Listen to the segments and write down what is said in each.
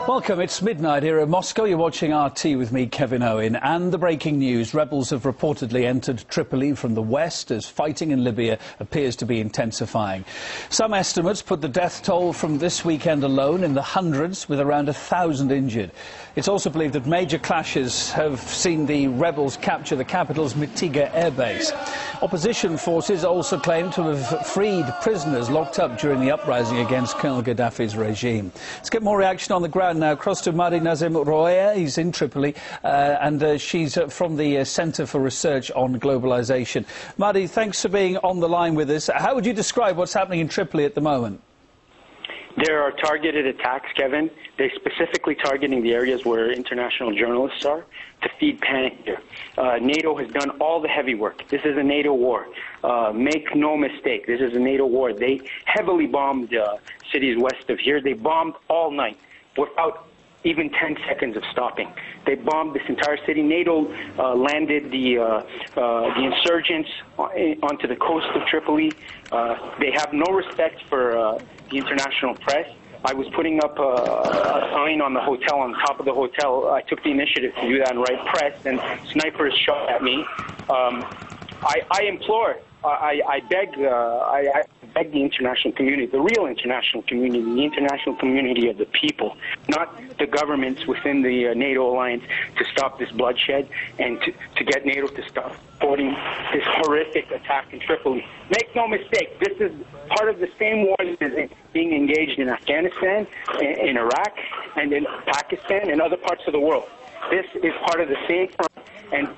Welcome, it's midnight here in Moscow. You're watching RT with me, Kevin Owen. And the breaking news, rebels have reportedly entered Tripoli from the west as fighting in Libya appears to be intensifying. Some estimates put the death toll from this weekend alone in the hundreds, with around 1,000 injured. It's also believed that major clashes have seen the rebels capture the capital's Mitiga airbase. Opposition forces also claim to have freed prisoners locked up during the uprising against Colonel Gaddafi's regime. Let's get more reaction on the ground now. Across to Mahdi Nazemroaya. He's in Tripoli and she's from the Centre for Research on Globalisation. Mahdi, thanks for being on the line with us. How would you describe what's happening in Tripoli at the moment? There are targeted attacks, Kevin. They're specifically targeting the areas where international journalists are to feed panic here. NATO has done all the heavy work. This is a NATO war. Make no mistake, this is a NATO war. They heavily bombed cities west of here. They bombed all night without even 10 seconds of stopping. They bombed this entire city. NATO landed the insurgents onto the coast of Tripoli. They have no respect for the international press. I was putting up a sign on the hotel, on top of the hotel. I took the initiative to do that and write press, and snipers shot at me. I implore, I beg the international community, the real international community, the international community of the people, not the governments within the NATO alliance, to stop this bloodshed and to get NATO to stop supporting this horrific attack in Tripoli. Make no mistake, this is part of the same war that is being engaged in Afghanistan, in Iraq, and in Pakistan and other parts of the world. This is part of the same front. And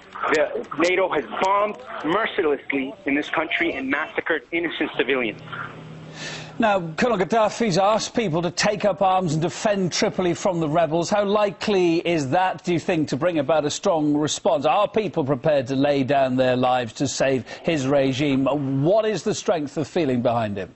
NATO has bombed mercilessly in this country and massacred innocent civilians. Now, Colonel Gaddafi's asked people to take up arms and defend Tripoli from the rebels. How likely is that, do you think, to bring about a strong response? Are people prepared to lay down their lives to save his regime? What is the strength of feeling behind him?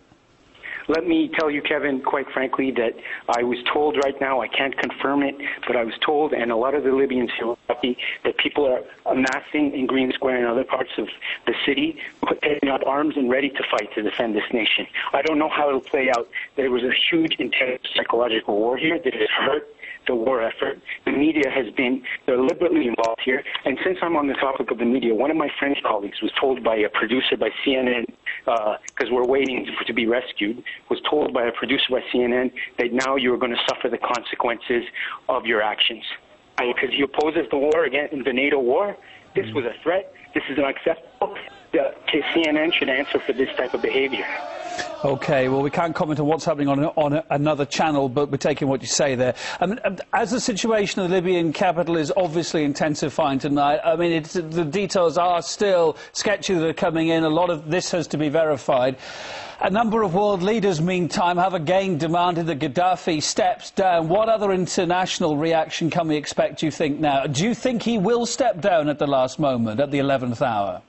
Let me tell you, Kevin, quite frankly, that I was told right now, I can't confirm it, but I was told, and a lot of the Libyans feel happy, that people are amassing in Green Square and other parts of the city, taking up arms and ready to fight to defend this nation. I don't know how it'll play out. There was a huge, intense psychological war here that has hurt the war effort. The media has been deliberately involved here. And since I'm on the topic of the media, one of my French colleagues was told by a producer by CNN, because we're waiting to be rescued, was told by a producer by CNN that now you're going to suffer the consequences of your actions. Because he opposes the war against the NATO war. This was a threat. This is unacceptable. CNN should answer for this type of behavior. OK, well, we can't comment on what's happening on another channel, but we're taking what you say there. As the situation of the Libyan capital is obviously intensifying tonight, I mean, the details are still sketchy that are coming in. A lot of this has to be verified. A number of world leaders, meantime, have again demanded that Gaddafi steps down. What other international reaction can we expect, do you think, now? Do you think he will step down at the last moment, at the 11th hour?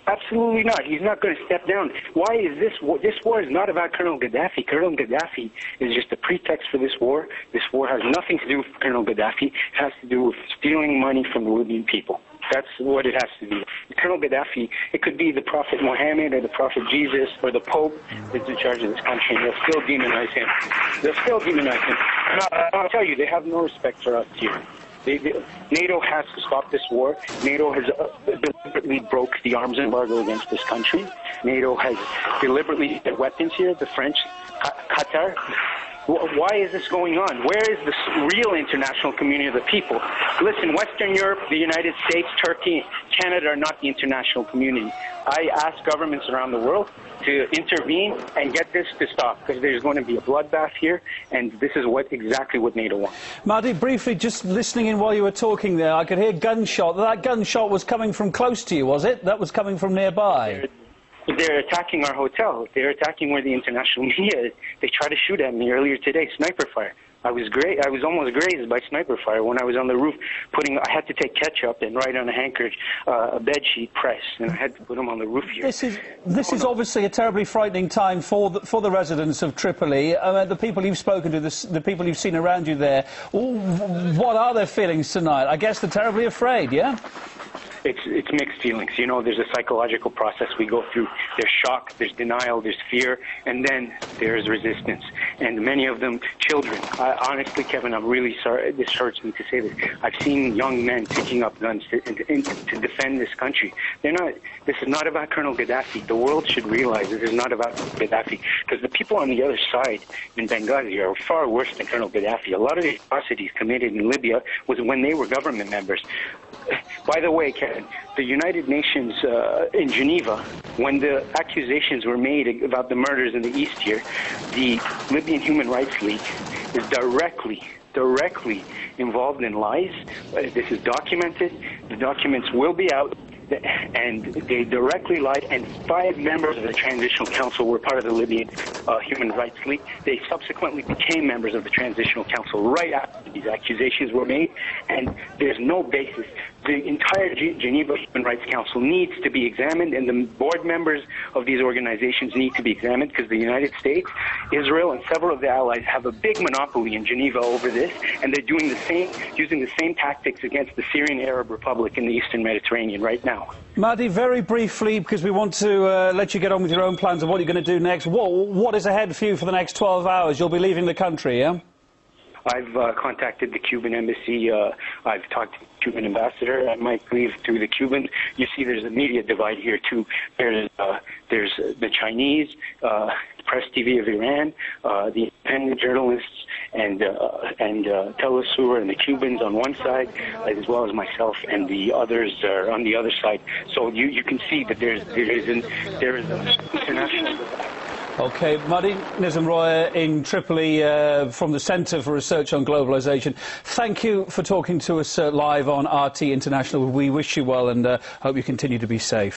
Absolutely not. He's not going to step down. Why is this war? This war is not about Colonel Gaddafi. Colonel Gaddafi is just a pretext for this war. This war has nothing to do with Colonel Gaddafi. It has to do with stealing money from the Libyan people. That's what it has to do. Colonel Gaddafi, it could be the Prophet Muhammad or the Prophet Jesus or the Pope that's in charge of this country. They'll still demonize him. They'll still demonize him. And I'll tell you, they have no respect for us here. NATO has to stop this war. NATO has deliberately broke the arms embargo against this country. NATO has deliberately used weapons here, the French, Qatar. Why is this going on? Where is the real international community of the people? Listen, Western Europe, the United States, Turkey, Canada are not the international community. I ask governments around the world to intervene and get this to stop, because there's going to be a bloodbath here, and this is exactly what NATO wants. Mahdi, briefly, just listening in while you were talking there, I could hear gunshot. That gunshot was coming from close to you, was it? That was coming from nearby? They're attacking our hotel. They're attacking where the international media is. They tried to shoot at me earlier today, sniper fire. I was almost grazed by sniper fire when I was on the roof I had to take ketchup and write on a handkerchief, a bed sheet press, and I had to put them on the roof here. This is obviously a terribly frightening time for the residents of Tripoli. The people you've spoken to, the people you've seen around you there, what are their feelings tonight? I guess they're terribly afraid, yeah? It's mixed feelings. You know, there's a psychological process we go through. There's shock, there's denial, there's fear, and then there's resistance. and many of them children. Honestly, Kevin, I'm really sorry. This hurts me to say this. I've seen young men picking up guns to defend this country. This is not about Colonel Gaddafi. The world should realize this is not about Gaddafi, because the people on the other side in Benghazi are far worse than Colonel Gaddafi. A lot of the atrocities committed in Libya was when they were government members. By the way, Kevin, the United Nations in Geneva, when the accusations were made about the murders in the east here, the Libyan Human Rights League is directly involved in lies. This is documented. The documents will be out. And they directly lied, and 5 members of the Transitional Council were part of the Libyan Human Rights League. They subsequently became members of the Transitional Council right after these accusations were made, and there's no basis. The entire Geneva Human Rights Council needs to be examined, and the board members of these organizations need to be examined, because the United States, Israel, and several of the allies have a big monopoly in Geneva over this, and they're doing using the same tactics against the Syrian Arab Republic in the Eastern Mediterranean right now. Mahdi, very briefly, because we want to let you get on with your own plans of what you're going to do next. What is ahead for you for the next 12 hours? You'll be leaving the country, yeah? I've contacted the Cuban embassy. I've talked to the Cuban ambassador. I might leave through the Cubans. You see, there's a media divide here too. There's the Chinese, Press TV of Iran, the independent journalists, and Telesur and the Cubans on one side, as well as myself, and the others are on the other side. So you can see that there is an international divide. OK, Mahdi Nazemroaya in Tripoli from the Centre for Research on Globalisation. Thank you for talking to us live on RT International. We wish you well and hope you continue to be safe.